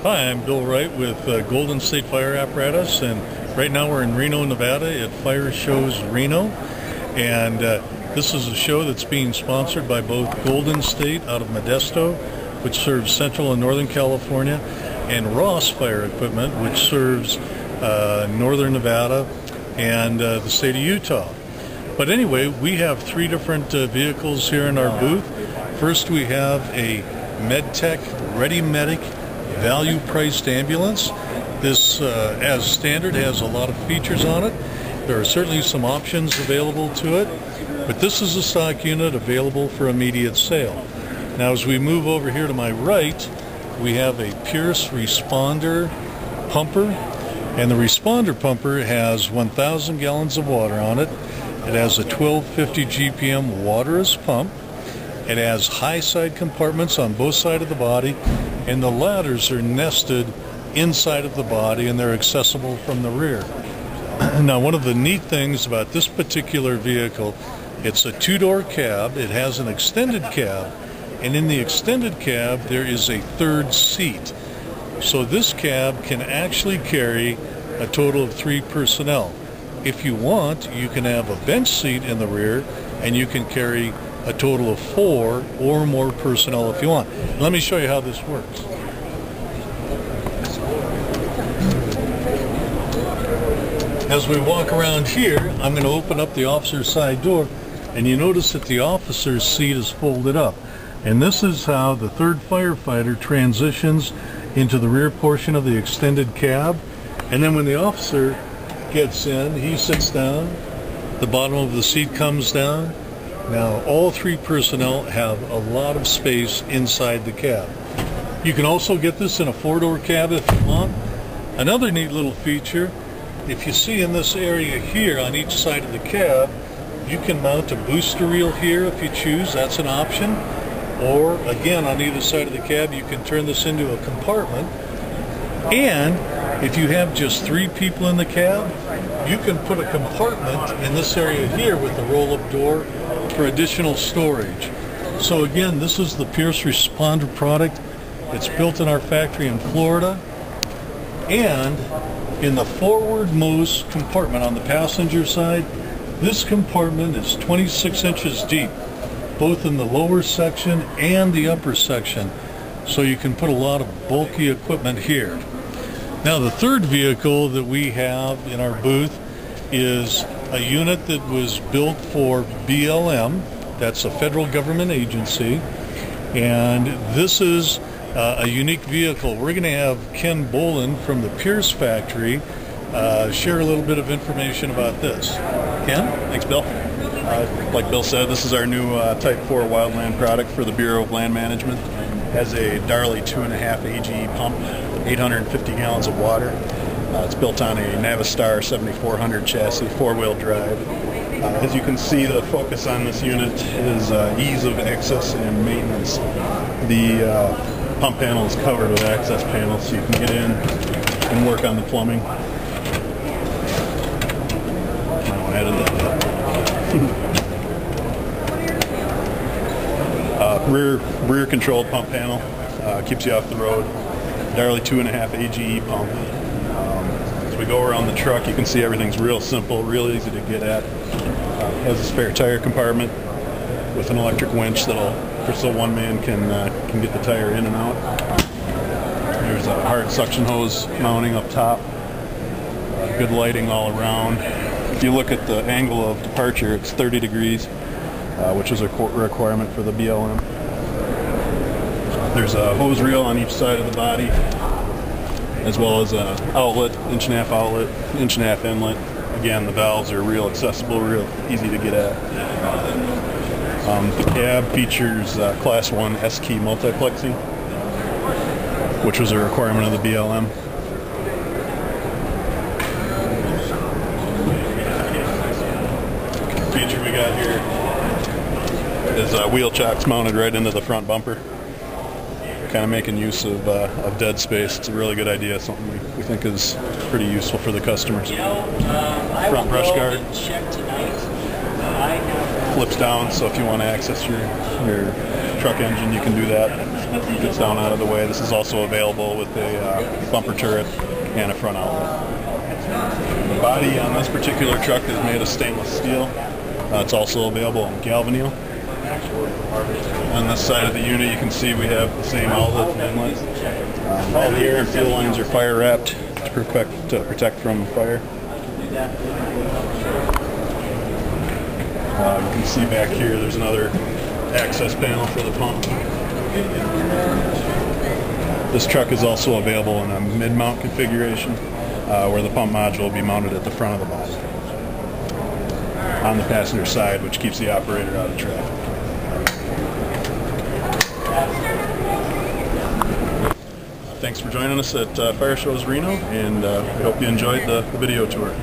Hi, I'm Bill Wright with Golden State Fire Apparatus, and right now we're in Reno, Nevada at Fire Shows Reno. And this is a show that's being sponsored by both Golden State out of Modesto, which serves Central and Northern California, and Ross Fire Equipment, which serves Northern Nevada and the state of Utah. But anyway, we have three different vehicles here in our booth. First, we have a MedTech Ready Medic value-priced ambulance. This, as standard, has a lot of features on it. There are certainly some options available to it, but this is a stock unit available for immediate sale. Now, as we move over here to my right, we have a Pierce Responder pumper, and the Responder pumper has 1,000 gallons of water on it. It has a 1250 GPM waterless pump. It has high side compartments on both sides of the body, and the ladders are nested inside of the body and they're accessible from the rear. Now, one of the neat things about this particular vehicle, it's a two-door cab. It has an extended cab, and in the extended cab there is a third seat. So this cab can actually carry a total of 3 personnel. If you want, you can have a bench seat in the rear and you can carry a total of 4 or more personnel if you want. Let me show you how this works. As we walk around here, I'm going to open up the officer's side door, and you notice that the officer's seat is folded up. And this is how the third firefighter transitions into the rear portion of the extended cab. And then when the officer gets in, he sits down, the bottom of the seat comes down. Now, all 3 personnel have a lot of space inside the cab. You can also get this in a 4-door cab if you want. Another neat little feature, if you see in this area here on each side of the cab, you can mount a booster reel here if you choose. That's an option. Or, again, on either side of the cab, you can turn this into a compartment. And if you have just 3 people in the cab, you can put a compartment in this area here with the roll-up door for additional storage. So again, this is the Pierce Responder product. It's built in our factory in Florida. And in the forwardmost compartment on the passenger side, this compartment is 26 inches deep, both in the lower section and the upper section. So you can put a lot of bulky equipment here. Now, the third vehicle that we have in our booth is a unit that was built for BLM. That's a federal government agency, and this is a unique vehicle. We're going to have Ken Bolin from the Pierce factory share a little bit of information about this. Ken? Thanks, Bill. Like Bill said, this is our new Type 4 wildland product for the Bureau of Land Management. It has a Darley 2.5 AGE pump, 850 gallons of water. It's built on a Navistar 7400 chassis, 4-wheel drive. As you can see, the focus on this unit is ease of access and maintenance. The pump panel is covered with access panels, so you can get in and work on the plumbing. I won't edit that. Rear controlled pump panel, keeps you off the road. Darley 2.5 AGE pump. As we go around the truck, you can see everything's real simple, real easy to get at. Has a spare tire compartment with an electric winch so one man can get the tire in and out. There's a hard suction hose mounting up top. Good lighting all around. If you look at the angle of departure, it's 30 degrees, which is a requirement for the BLM. There's a hose reel on each side of the body, as well as an outlet, 1.5-inch outlet, 1.5-inch inlet. Again, the valves are real accessible, real easy to get at. The cab features Class 1 S-key multiplexing, which was a requirement of the BLM. The feature we got here is wheel chocks mounted right into the front bumper, kind of making use of dead space. It's a really good idea, something we think is pretty useful for the customers. Front brush guard. flips down, so if you want to access your truck engine, you can do that. It gets down out of the way. This is also available with a bumper turret and a front outlet. The body on this particular truck is made of stainless steel. It's also available in galvanneal. On this side of the unit, you can see we have the same outlets and inlets. All the air and fuel lines are fire wrapped to protect from fire. You can see back here there's another access panel for the pump. This truck is also available in a mid-mount configuration where the pump module will be mounted at the front of the body on the passenger side, which keeps the operator out of traffic. Thanks for joining us at Fire Shows Reno, and we hope you enjoyed the video tour.